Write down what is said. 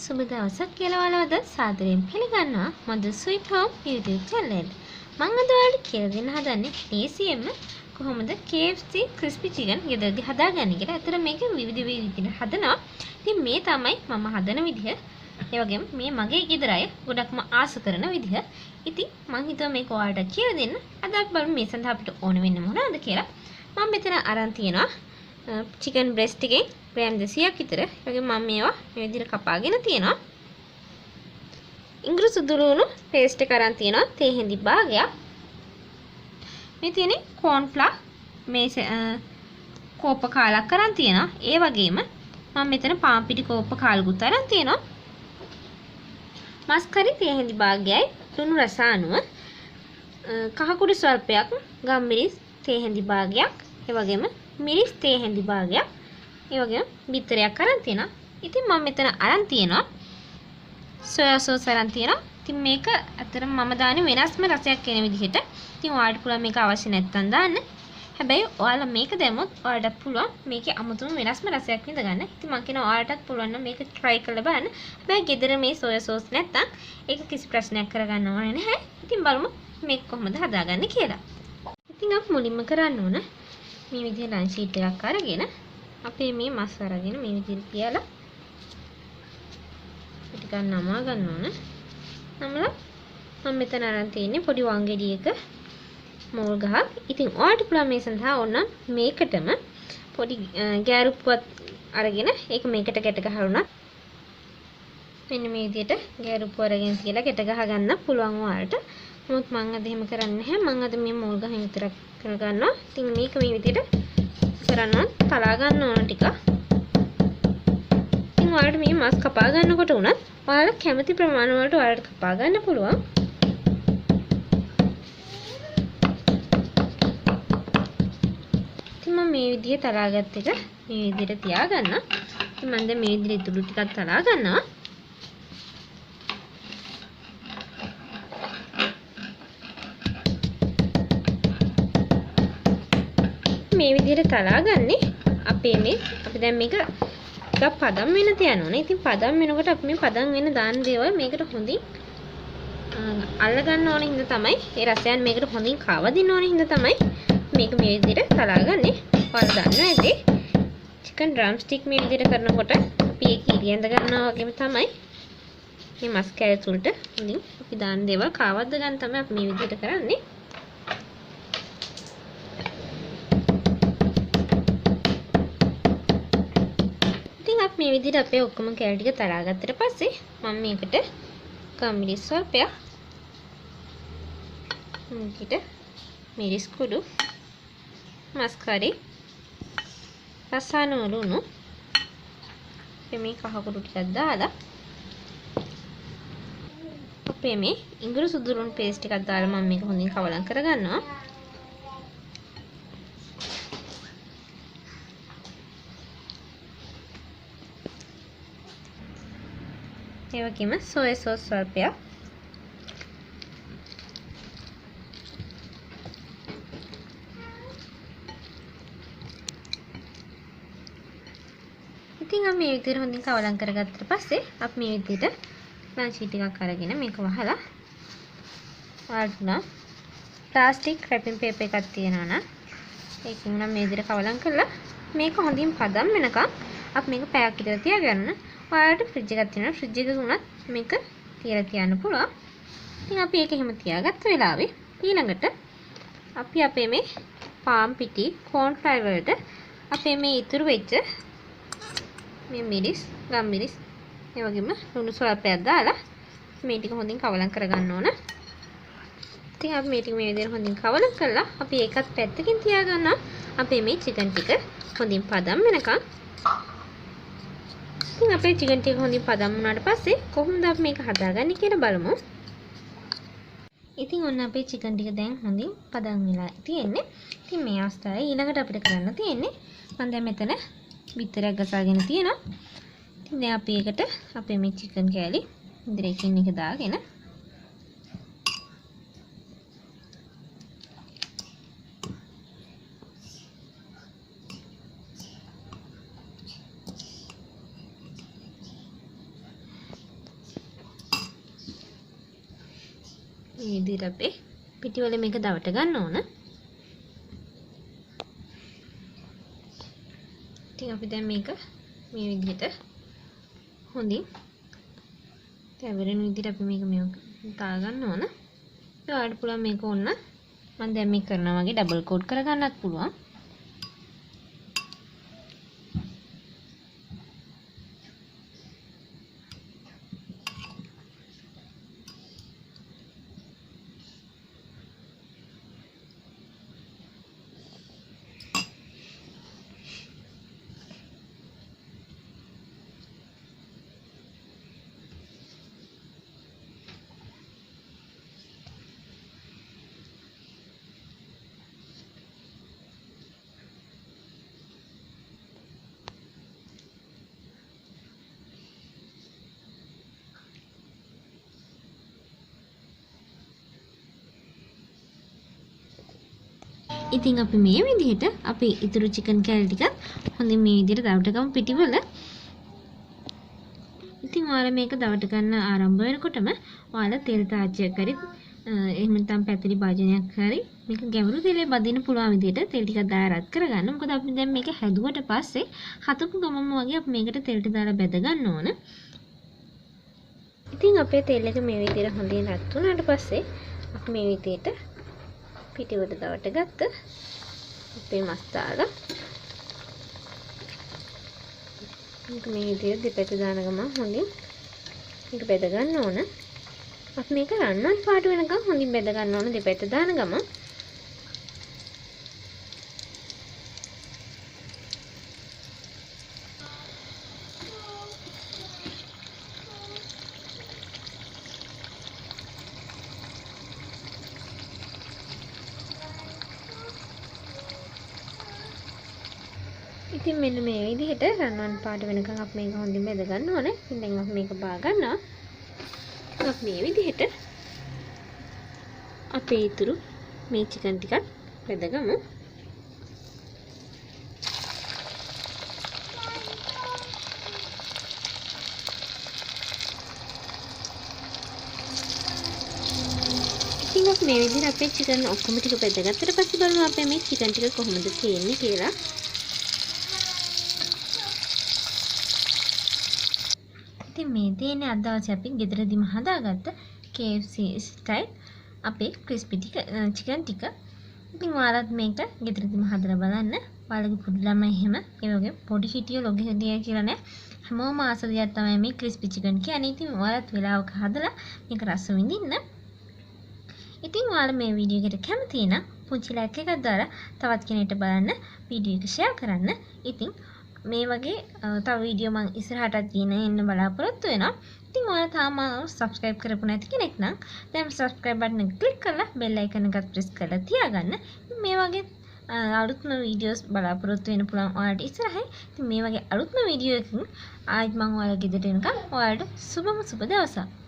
සුබ දවසක් කියලා ඔයාලවද සාදරයෙන් පිළිගන්නවා Madoo Sweet Home YouTube channel එකට. මම අද ඔයාලට කියලා දෙන්න හදන්නේ ලේසියෙන්ම කොහොමද KFC crispy chicken ගෙදරදී හදාගන්නේ කියලා. අතන මේක විවිධ විදිහට හදනවා. ඉතින් මේ තමයි මම හදන විදිහ. ඒ වගේම මේ මගේ ගෙදර අය ගොඩක්ම ආස කරන විදිහ. ඉතින් මම හිතුවා මේක ඔයාලට කියලා දෙන්න. අද අපි බලමු මේ සඳහා අපිට ඕන වෙන්නේ මොනවද කියලා. මම මෙතන අරන් තියෙනවා chicken breast එකෙන් ග්‍රෑම් 200ක් විතර. ඒ වගේම මම මේවා මේ විදිහට කපාගෙන තියෙනවා. ඉඟුරු සුදුලුණු පේස්ට් එක අරන් තියෙනවා. තේ හැඳි භාගයක්. මේ තියෙන්නේ corn flour මේ කෝප කාලක් අරන් තියෙනවා. ඒ වගේම මම මෙතන පාන් පිටි කෝප කාලකුත් අරන් තියෙනවා. මස්කරි තේ හැඳි භාගයයි ලුණු රස අනුව කහ කුඩු ස්වල්පයක් ගම්මිරිස් තේ හැඳි භාගයක්. ඒ වගේම මිරිස් තේ හැඳි භාගයක්. ඒ වගේම බිත්තරයක් අරන් තියෙනවා. ඉතින් මම මෙතන අරන් තියෙනවා සොයා සෝස් අරන් තියෙනවා. ඉතින් මේක අතරම මම දාන්නේ වෙනස්ම රසයක් එන විදිහට. ඉතින් ඔයාලට පුළුවන් මේක අවශ්‍ය නැත්නම් දාන්න. හැබැයි ඔයාලා මේක දැම්මොත් ඔයාලට පුළුවන් මේකේ අමුතුම වෙනස්ම රසයක් විඳ ගන්න. ඉතින් මම කියනවා ඔයාලටත් පුළුවන් නම් මේක try කරලා බලන්න. හැබැයි ගෙදර මේ සොයා සෝස් නැත්නම් ඒක කිසි ප්‍රශ්නයක් කරගන්න ඕනේ නැහැ. ඉතින් බලමු මේක කොහොමද හදාගන්නේ කියලා. ඉතින් අපි මුලින්ම කරන්න ඕන මේ විදිහේ ලන්ච් ෂීට් එකක් අරගෙන අපේ මේ මස් අරගෙන මේ විදිහට තියලා ටිකක් නමා ගන්න ඕන. නමලා මම මෙතන අරන් තියෙන්නේ පොඩි වංගෙඩියක මෝල් ගහක්. ඉතින් ඔයාලට පුළුවන් මේ සඳහා ඕන මේකටම පොඩි ගෑරුප්පුවක් අරගෙන ඒක මේකට ගැට ගහරුණා. මෙන්න මේ විදිහට ගෑරුප්පුව අරගෙන තියලා ගැට ගහ ගන්න පුළුවන් ඔයාලට. නමුත් මම අද එහෙම කරන්නේ නැහැ. මම අද මේ මෝල් ගහෙන් විතරක් කරගන්නවා. ඉතින් මේක මේ විදිහට කරනවා තලා ගන්න ඕන ටික. ඉතින් ඔයාලට මේ මස් කපා ගන්නකොට උනත් ඔයාලා කැමති ප්‍රමාණය වලට ඔයාලට කපා ගන්න පුළුවන්. ඉතින් මම මේ විදිහේ තලාගත් එක මේ විදිහට තියාගන්න. ඉතින් මම දැන් මේ විදිහට ඉතුරු ටිකක් තලා ගන්නවා. මේ විදිහට තලාගන්නේ අපි දැන් මේක ටිකක් පදම් වෙන තියන්න ඕනේ. ඉතින් පදම් වෙනකොට අපි මේ පදම් වෙන දාන දේවල් මේකට හොඳින් අල්ල ගන්න ඕනේ හින්දා තමයි ඒ රසයන් මේකට හොඳින් කවදින්න ඕනේ හින්දා තමයි මේක මේ විදිහට තලාගන්නේ. ඔයාලා දන්නවා ඇති chicken drum stick මේ විදිහට කරනකොට අපි ඒක ඉරියඳ ගන්නවා වගේම තමයි මේ මස් කැලේ තුලට හොඳින් අපි දාන දේවල් කවද්ද ගන්න තමයි අපි මේ විදිහට කරන්නේ. මේ විදිහට අපේ ඔක්කොම කැලේ ටික තලා ගත්තට පස්සේ මම මේකට ගම්මිරිස් ස්වල්පයක් මේකට මිරිස් කුඩු මස්කරි රසායන ලුණු මේ කහ කුඩු ටිකක් දාලා අපේ මේ ඉඟුරු සුදුරුන් පේස්ට් එකක් දාලා මම මේක හොඳින් කවලම් කරගන්නවා. ඒ වගේම සොයා සෝස් ස්වල්පයක්. ඉතින් අපි මේ විදිහට හොඳින් කවලම් කරගත්තට පස්සේ අපි මේ විදිහට ලන්ච් ෂීට් එකක් අරගෙන මේක වහලා වලට ප්ලාස්ටික් රැපින් පේපර් එකක් තියෙනවා නම් ඒකෙන් නම් මේ විදිහට කවලම් කරලා මේක හොඳින් පදම් වෙනකම් අපි මේක පැයක් විතර තියාගන්න. ඔයාලට ෆ්‍රිජ් එකක් තියෙනවා. ෆ්‍රිජ් එකක උනත් මේක තියලා තියන්න පුළුවන්. ඉතින් අපි ඒක එහෙම තියාගත්ත වෙලාවේ ඊළඟට අපි අපේ මේ පාන් පිටි corn flour වලට අපේ මේ ඉතුරු වෙච්ච මේ මිරිස්, ගම්මිරිස්, ඒ වගේම ලුණු ස්වල්පයක් දාලා මේ ටික හොඳින් කවලම් කරගන්න ඕන. ඉතින් අපි මේ ටික මේ විදිහට හොඳින් කවලම් කරලා අපි ඒකත් පැත්තකින් තියාගන්නවා. අපේ මේ chicken ටික හොඳින් පදම් වෙනකම්. ඉතින් අපේ chicken ටික හොඳින් පදම් වුණාට පස්සේ කොහොමද අපි මේක හදාගන්නේ කියලා බලමු. ඉතින් ඔන්න අපේ chicken ටික දැන් හොඳින් පදම් වෙලා තියෙන්නේ. ඉතින් මේ අවස්ථාවේ ඊළඟට අපිට කරන්න තියෙන්නේ මම දැන් මෙතන බිත්තරයක් ගසාගෙන තියෙනවා. ඉතින් දැන් අපි ඒකට අපේ මේ chicken කෑලි ඉදිරියකින් එක දාගෙන මේ විදිහට අපේ පිටිවල මේක දවට ගන්න ඕන. ඉතින් අපි දැන් මේක මේ විදිහට හොඳින් තැවෙරෙන විදිහට අපි මේක තා ගන්න ඕන. ඔයාලට පුළුවන් මේක ඕන මම දැන් මේක කරනවා වගේ ඩබල් කෝට් කරගන්නත් පුළුවන්. ඉතින් අපි මේ විදිහට අපි ඉතුරු චිකන් කෑලි ටිකත් හොඳින් මේ විදිහට දවට ගමු පිටිවල. ඉතින් ඔයාලා මේක දවට ගන්න ආරම්භ වෙනකොටම ඔයාලා තෙල් තාච්චියක් හරි එහෙම නැත්නම් පැතිරි භාජනයක් හරි මේක ගැඹුරු තෙලේ බදින්න පුළුවන් විදිහට තෙල් ටිකක් දාලා රත් කරගන්න. මොකද අපි දැන් මේක හැදුවට පස්සේ හතපු ගමම වගේ අපි මේකට තෙල් ටික දාලා බැද ගන්න ඕන. ඉතින් අපේ තෙල් එක මේ විදිහට හොඳින් රත් වුණාට පස්සේ අපි මේ විදිහට පිටිවට දවට ගත්ත අපේ මස් දාලා මේක මේ විදිහට දෙපැත්ත දාන ගමන් හොඳින් මේක බෙද ගන්න ඕන. අපි මේක රන්වන් පාට වෙනකන් හොඳින් බෙද ගන්න ඕන දෙපැත්ත දාන ගමන්. ඉතින් මෙන්න මේ විදිහට රන්වන් පාට වෙනකන් අපි මේක හොඳින් බෙද ගන්න ඕනේ. ඉතින් දැන් අපි මේක බා ගන්නවා. අපි මේ විදිහට අපේ ඉතුරු මේ චිකන් ටිකත් බෙදගමු. ඉතින් අපි මේ විදිහට අපේ චිකන් ඔක්කොම ටික බෙදගත්තට පස්සේ බලමු අපේ මේ චිකන් ටික කොහොමද තියෙන්නේ කියලා. ඉතින් මේ තියෙන්නේ අද දවසේ අපි ගෙදරදීම හදාගත්ත KFC ස්ටයිල් අපේ ක්‍රිස්පි චිකන් ටික. ඉතින් ඔයාලත් මේක ගෙදරදීම හදලා බලන්න. ඔයාලගේ පොඩි ළමයි එහෙම ඒ වගේ පොඩි හිටියෝ ලොකු හිටියෝ කියලා නෑ. හැමෝම ආස දෙයක් තමයි මේ ක්‍රිස්පි චිකන් කියන්නේ. ඉතින් ඔයාලත් වෙලාවක හදලා මේක රස විඳින්න. ඉතින් ඔයාලා මේ වීඩියෝ එකට කැමති නම් පුංචි ලයික් එකක් දාලා තවත් කෙනෙක්ට බලන්න වීඩියෝ එක ෂෙයා කරන්න. ඉතින් මේ වගේ තව වීඩියෝ මම ඉස්සරහටත් ගෙන එන්න බලාපොරොත්තු වෙනවා. ඉතින් ඔයාලා තාම subscribe කරපු නැති කෙනෙක් නම් දැන් subscribe button එක click කරලා bell icon එකත් press කරලා තියාගන්න. මේ වගේ අලුත්ම වීඩියෝස් බලාපොරොත්තු වෙන්න පුළුවන් ඔයාලට ඉස්සරහින්. ඉතින් මේ වගේ අලුත්ම වීඩියෝ එකකින් ආයෙත් මම ඔයාලා ගෙදරට එනකම් ඔයාලට සුබම සුබ දවසක්.